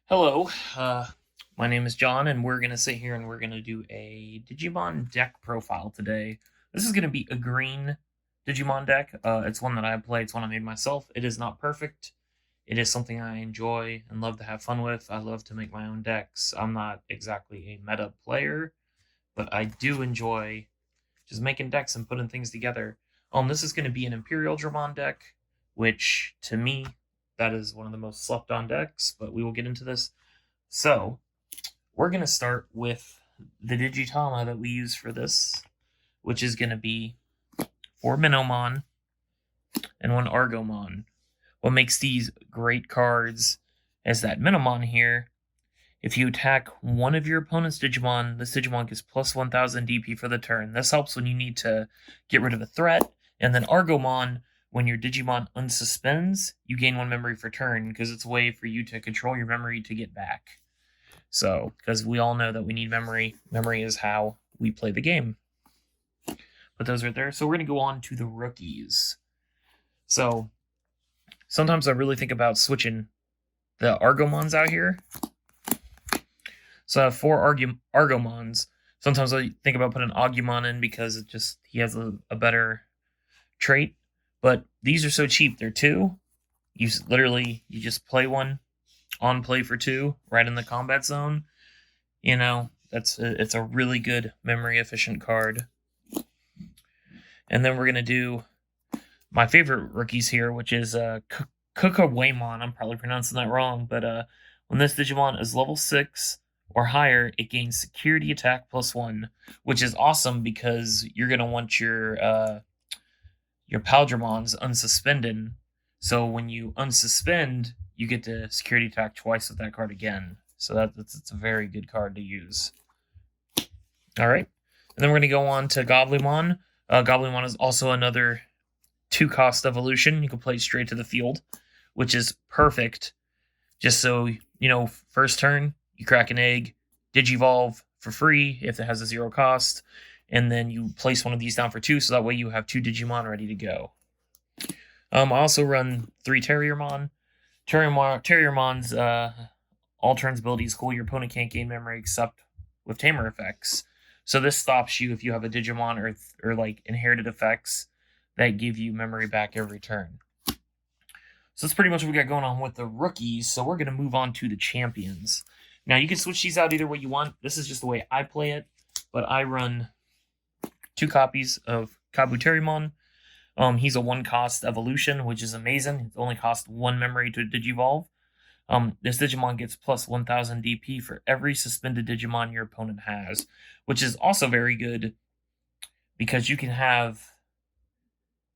Hello, my name is John, and we're gonna sit here and we're gonna do a Digimon deck profile today. This is gonna be a green Digimon deck. It's one that I play. It's one I made myself. It is not perfect. It is something I enjoy and love to have fun with. I love to make my own decks. I'm not exactly a meta player, but I do enjoy just making decks and putting things together. This is gonna be an Imperialdramon deck, which to me that is one of the most slept on decks. But we will get into this. So, we're going to start with the Digitama that we use for this, which is going to be 4 Minomon and 1 Argomon. What makes these great cards is that Minomon here, if you attack one of your opponent's Digimon, this Digimon gets plus 1000 DP for the turn. This helps when you need to get rid of a threat. And then Argomon, when your Digimon unsuspends, you gain 1 memory for turn, because it's a way for you to control your memory to get back. So, because we all know that we need memory. Memory is how we play the game. Put those right there. So we're going to go on to the rookies. So, sometimes I really think about switching the Argomons out here. So I have 4 Argomons. Sometimes I think about putting Agumon in because he has a better trait. But these are so cheap. They're 2. You just play one on play for 2 right in the combat zone. It's a really good memory efficient card. And then we're going to do my favorite rookies here, which is Kukawaymon. I'm probably pronouncing that wrong, but when this Digimon is level 6 or higher, it gains security attack +1, which is awesome because you're going to want your Paldramons unsuspended. So when you unsuspend, you get to security attack twice with that card again. So it's a very good card to use. All right. And then we're going to go on to Goblymon. Goblymon is also another 2-cost evolution. You can play straight to the field, which is perfect. Just so, first turn, you crack an egg, Digivolve for free if it has a 0 cost, and then you place one of these down for 2, so that way you have 2 Digimon ready to go. I also run 3 Terriermon. Terriermon's all turns ability is cool. Your opponent can't gain memory except with Tamer effects. So this stops you if you have a Digimon or like inherited effects that give you memory back every turn. So that's pretty much what we got going on with the rookies. So we're going to move on to the champions. Now you can switch these out either way you want. This is just the way I play it. But I run 2 copies of Kabuterimon. He's a 1-cost evolution, which is amazing. It only costs 1 memory to Digivolve. This Digimon gets plus 1000 DP for every suspended Digimon your opponent has, which is also very good because you can have...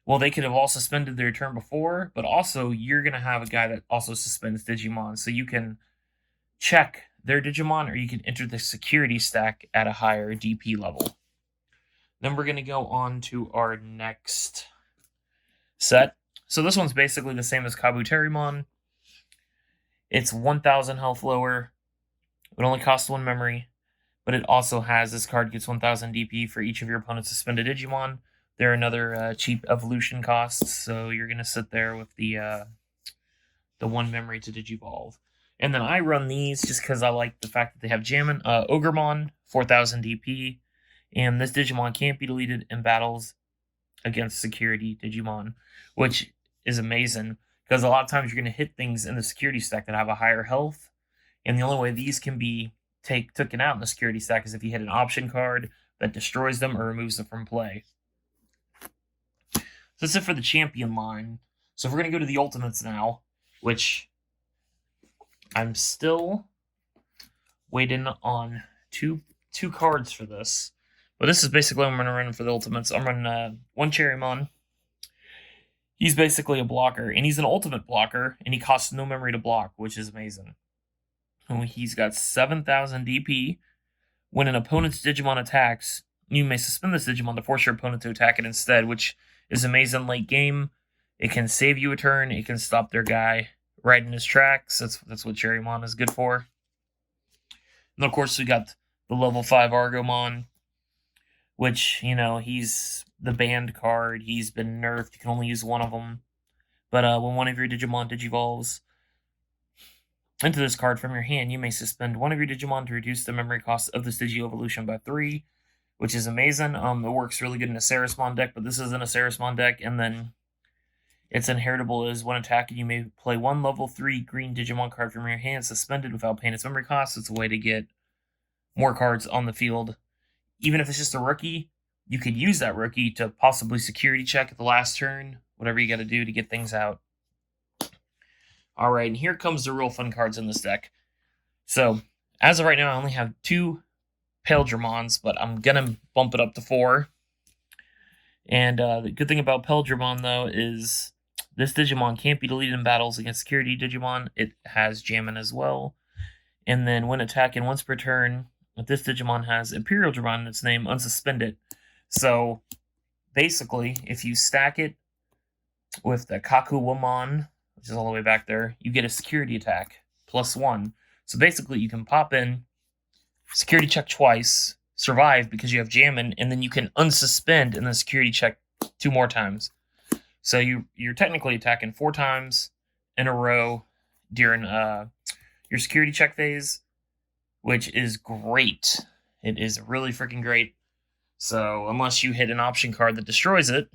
Well, they could have all suspended their turn before, but also you're going to have a guy that also suspends Digimon, so you can check their Digimon or you can enter the security stack at a higher DP level. Then we're going to go on to our next set. So this one's basically the same as Kabuterimon. It's 1000 health lower. It only costs 1 memory, but it also has this card gets 1000 DP for each of your opponent's suspended Digimon. They're another cheap evolution cost, so you're going to sit there with the 1 memory to Digivolve. And then I run these just because I like the fact that they have Jammin. Ogremon, 4000 DP, and this Digimon can't be deleted in battles against security Digimon, which is amazing because a lot of times you're going to hit things in the security stack that have a higher health, and the only way these can be taken out in the security stack is if you hit an option card that destroys them or removes them from play. So that's it for the champion line. So if we're going to go to the ultimates now, which I'm still waiting on two cards for this. But this is basically what I'm going to run for the ultimates. I'm running 1 Cherrymon. He's basically a blocker, and he's an ultimate blocker, and he costs no memory to block, which is amazing. And he's got 7000 DP. When an opponent's Digimon attacks, you may suspend this Digimon to force your opponent to attack it instead, which is amazing late game. It can save you a turn. It can stop their guy right in his tracks. That's what Cherrymon is good for. And of course, we got the level 5 Argomon, which, he's the banned card. He's been nerfed. You can only use one of them. But when one of your Digimon Digivolves, into this card from your hand, you may suspend one of your Digimon to reduce the memory cost of this Digi-Evolution by 3, which is amazing. It works really good in a Sarismon deck, but this isn't a Sarismon deck. And then its inheritable is when attacking, you may play one level 3 green Digimon card from your hand suspended without paying its memory cost. It's a way to get more cards on the field. Even if it's just a rookie, you could use that rookie to possibly security check at the last turn, whatever you got to do to get things out. All right, and here comes the real fun cards in this deck. So, as of right now, I only have 2 Imperialdramons, but I'm going to bump it up to 4. And the good thing about Imperialdramon, though, is this Digimon can't be deleted in battles against security Digimon. It has Jamming as well. And then when attacking once per turn, this Digimon has Imperialdramon in its name, unsuspend it. So, basically, if you stack it with the Kakuwamon, which is all the way back there, you get a security attack, +1. So basically, you can pop in, security check twice, survive because you have Jammin', and then you can unsuspend and then security check 2 more times. So you're technically attacking 4 times in a row during your security check phase, which is great. It is really freaking great. So unless you hit an option card that destroys it,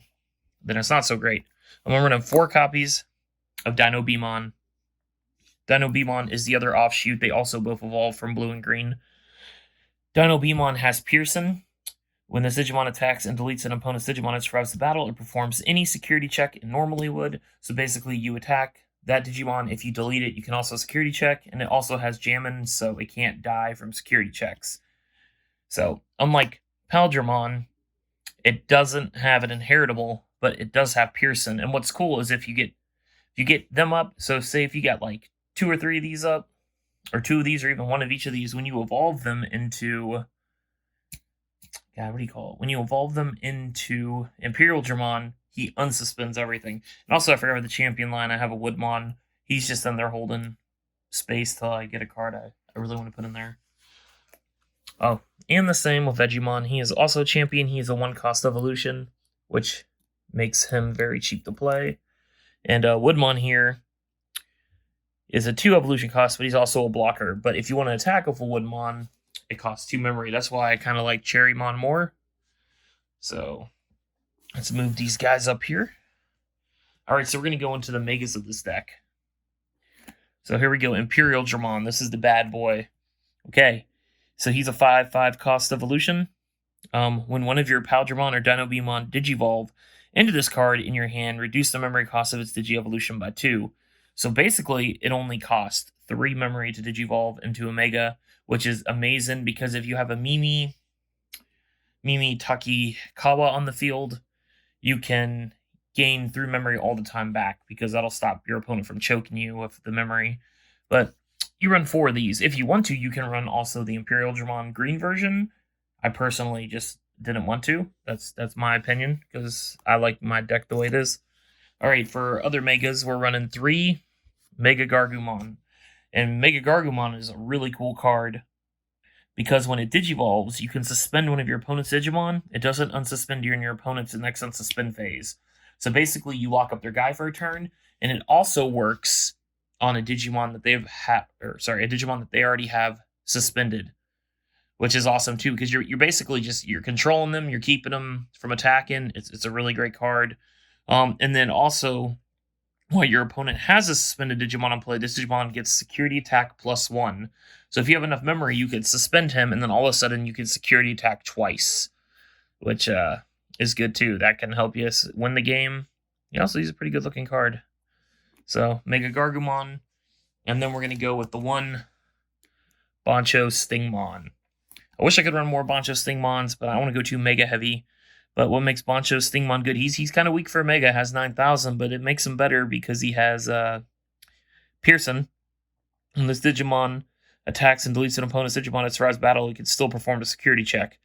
then it's not so great. I'm going to run 4 copies of Dinobimon. Dinobimon is the other offshoot. They also both evolve from blue and green. Dinobimon has Pearson. When this Digimon attacks and deletes an opponent's Digimon, it survives the battle. It performs any security check it normally would. So basically, you attack that Digimon. If you delete it, you can also security check. And it also has Jammin', so it can't die from security checks. So, unlike Imperialdramon, it doesn't have an inheritable, but it does have Pearson. And what's cool is if you get them up, so say if you got like 2 or 3 of these up, or 2 of these, or even 1 of each of these, when you evolve them into, when you evolve them into Imperialdramon, he unsuspends everything. And also, I forgot about the champion line. I have a Woodmon. He's just in there holding space till I get a card I really want to put in there. Oh, and the same with Vegemon. He is also a champion. He is a 1-cost evolution, which makes him very cheap to play. And Woodmon here is a 2 evolution cost, but he's also a blocker. But if you want to attack with a Woodmon, it costs 2 memory. That's why I kind of like Cherrymon more. So let's move these guys up here. All right, so we're going to go into the megas of this deck. So here we go, Imperialdramon. This is the bad boy. Okay, so he's a 5/5 cost evolution. When one of your Imperialdramon or Dinobimon Digivolve into this card in your hand, reduce the memory cost of its Digi-Evolution by 2. So basically, it only costs 3 memory to Digivolve into a Mega, which is amazing because if you have a Mimi Taki Kawa on the field, you can gain 3 memory all the time back because that'll stop your opponent from choking you with the memory. But you run 4 of these. If you want to, you can run also the Imperialdramon green version. I personally just didn't want to. That's my opinion because I like my deck the way it is. All right, for other Megas, we're running 3 Mega Gargumon. And Mega Gargumon is a really cool card because when it Digivolves, you can suspend one of your opponent's Digimon. It doesn't unsuspend during your opponent's next unsuspend phase. So basically, you lock up their guy for a turn, and it also works on a Digimon that a Digimon that they already have suspended, which is awesome too because you're basically you're controlling them, you're keeping them from attacking. It's a really great card. And then also, while your opponent has a suspended Digimon on play, this Digimon gets security attack +1. So if you have enough memory, you could suspend him, and then all of a sudden you can security attack twice, which is good too. That can help you win the game. He also is a pretty good looking card. So Mega Gargumon, and then we're gonna go with the 1 Bancho Stingmon. I wish I could run more Bancho Stingmons, but I want to go too Mega heavy. But what makes Bancho Stingmon good? He's kind of weak for Mega, has 9,000, but it makes him better because he has Pearson. When this Digimon attacks and deletes an opponent's Digimon at survives battle, it can still perform a security check.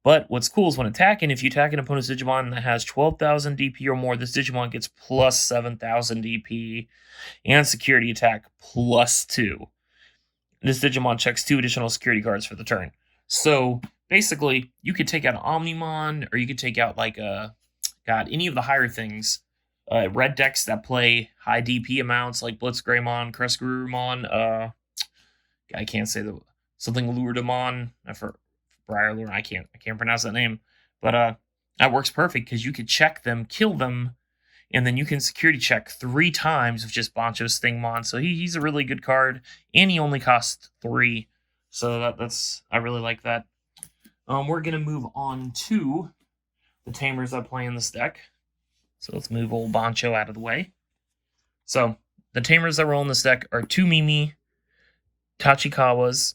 But what's cool is when attacking, if you attack an opponent's Digimon that has 12,000 DP or more, this Digimon gets plus 7,000 DP and security attack +2. This Digimon checks 2 additional security cards for the turn. So basically, you could take out Omnimon, or you could take out like any of the higher things. Red decks that play high DP amounts like Blitzgreymon, Crestgrumon, I can't say something Luredamon for Briarlord. I can't pronounce that name, but that works perfect because you could check them, kill them, and then you can security check 3 times with just Bancho Stingmon. So he's a really good card, and he only costs 3. So that's I really like that. We're gonna move on to the tamers I play in this deck. So let's move old Bancho out of the way. So the tamers that roll in this deck are 2 Mimi, Tachikawas,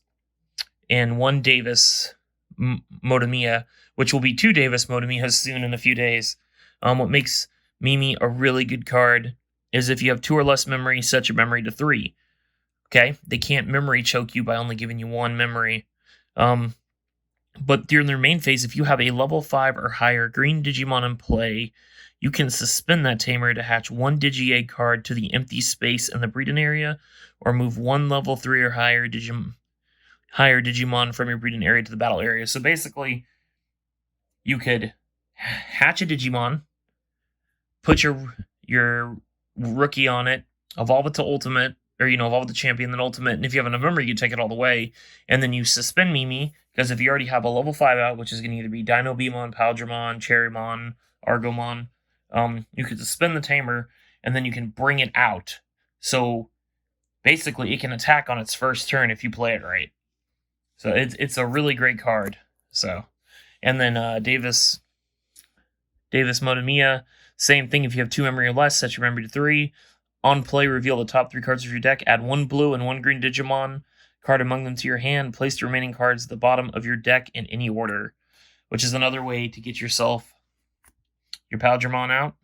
and 1 Davis Motomiya, which will be 2 Davis Motomiyas soon in a few days. What makes Mimi a really good card is if you have 2 or less memory, set your memory to 3. Okay? They can't memory choke you by only giving you 1 memory. But during their main phase, if you have a level 5 or higher green Digimon in play, you can suspend that tamer to hatch 1 Digi-Egg card to the empty space in the breeding area, or move 1 level 3 or higher Digimon from your breeding area to the battle area. So basically, you could hatch a Digimon, put your rookie on it, evolve it to Ultimate, or evolve it to Champion, then Ultimate, and if you have enough memory, you take it all the way, and then you suspend Mimi, because if you already have a level 5 out, which is going to either be Dino Beamon, Paldramon, Cherrymon, Argomon, you could suspend the tamer, and then you can bring it out. So basically, it can attack on its first turn if you play it right. So it's a really great card. So, and then Davis Motomiya, same thing. If you have 2 memory or less, set your memory to 3. On play, reveal the top 3 cards of your deck. Add 1 blue and 1 green Digimon card among them to your hand. Place the remaining cards at the bottom of your deck in any order, which is another way to get yourself your Paldramon out.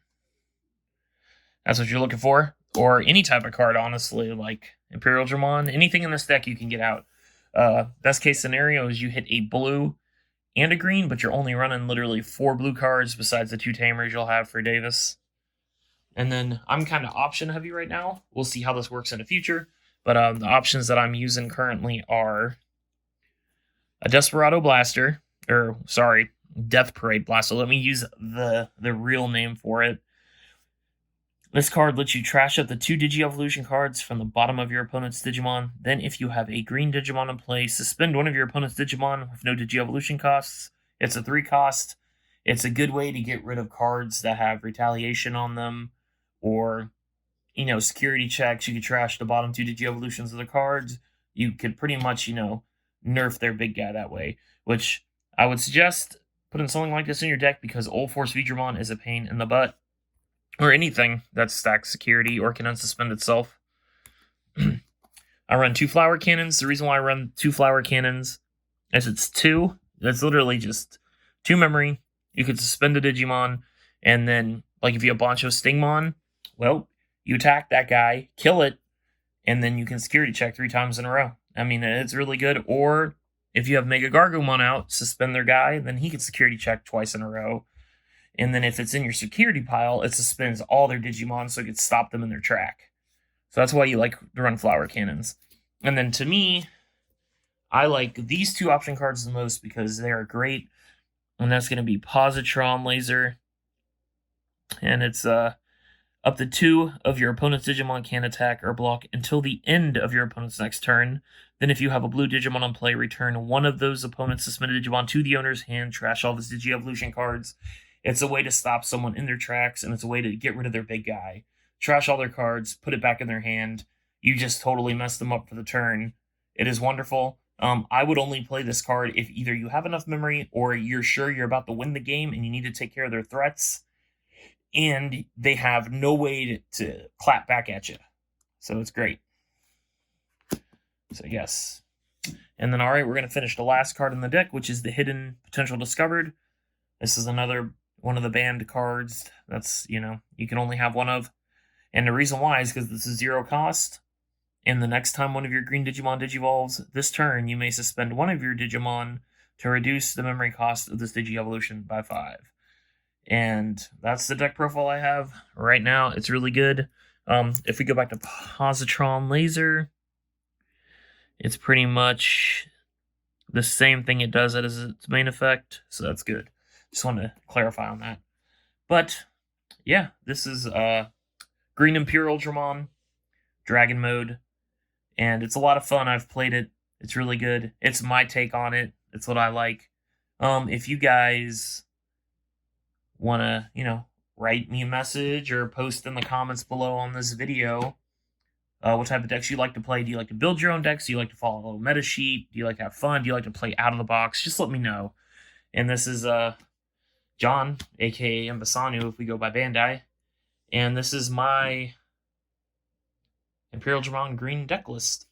That's what you're looking for. Or any type of card, honestly, like Imperialdramon. Anything in this deck you can get out. Best case scenario is you hit a blue and a green, but you're only running literally 4 blue cards besides the 2 tamers you'll have for Davis. And then I'm kind of option heavy right now. We'll see how this works in the future. But the options that I'm using currently are a Desperado Blaster, Death Parade Blaster. Let me use the real name for it. This card lets you trash up the 2 Digi-Evolution cards from the bottom of your opponent's Digimon. Then if you have a green Digimon in play, suspend one of your opponent's Digimon with no Digi-Evolution costs. It's a 3 cost. It's a good way to get rid of cards that have retaliation on them, or security checks. You could trash the bottom 2 Digi-Evolutions of the cards. You could pretty much, nerf their big guy that way, which I would suggest putting something like this in your deck because Old Force Vidramon is a pain in the butt. Or anything that stacks security or can unsuspend itself. I run 2 Flower Cannons. The reason why I run 2 Flower Cannons is it's 2. That's literally just 2 memory. You could suspend a Digimon, and then, like if you have Bancho Stingmon, well, you attack that guy, kill it, and then you can security check 3 times in a row. I mean, it's really good. Or if you have Mega Gargomon out, suspend their guy, then he can security check twice in a row. And then if it's in your security pile, it suspends all their Digimon so it can stop them in their track. So that's why you like to run Flower Cannons. And then to me, I like these 2 option cards the most because they are great. And that's going to be Positron Laser. And it's up to 2 of your opponent's Digimon can attack or block until the end of your opponent's next turn. Then if you have a blue Digimon on play, return 1 of those opponent's suspended Digimon to the owner's hand, trash all of his Digi-Evolution cards. It's a way to stop someone in their tracks, and it's a way to get rid of their big guy. Trash all their cards, put it back in their hand. You just totally mess them up for the turn. It is wonderful. I would only play this card if either you have enough memory or you're sure you're about to win the game and you need to take care of their threats, and they have no way to clap back at you. So it's great. So yes. And then, alright, we're going to finish the last card in the deck, which is the Hidden Potential Discovered. This is another one of the banned cards that's, you can only have 1 of. And the reason why is because this is 0 cost. And the next time one of your green Digimon Digivolves, this turn, you may suspend 1 of your Digimon to reduce the memory cost of this Digi-Evolution by 5. And that's the deck profile I have right now. It's really good. If we go back to Positron Laser, it's pretty much the same thing it does as its main effect. So that's good. Just want to clarify on that. But, yeah, this is Green Imperialdramon Dragon Mode, and it's a lot of fun. I've played it It's really good. It's my take on it. It's what I like. If you guys want to, write me a message or post in the comments below on this video what type of decks you like to play. Do you like to build your own decks? Do you like to follow a little meta sheet? Do you like to have fun? Do you like to play out of the box? Just let me know. And this is John, aka Embisonu, if we go by Bandai. And this is my Imperialdramon Green deck list.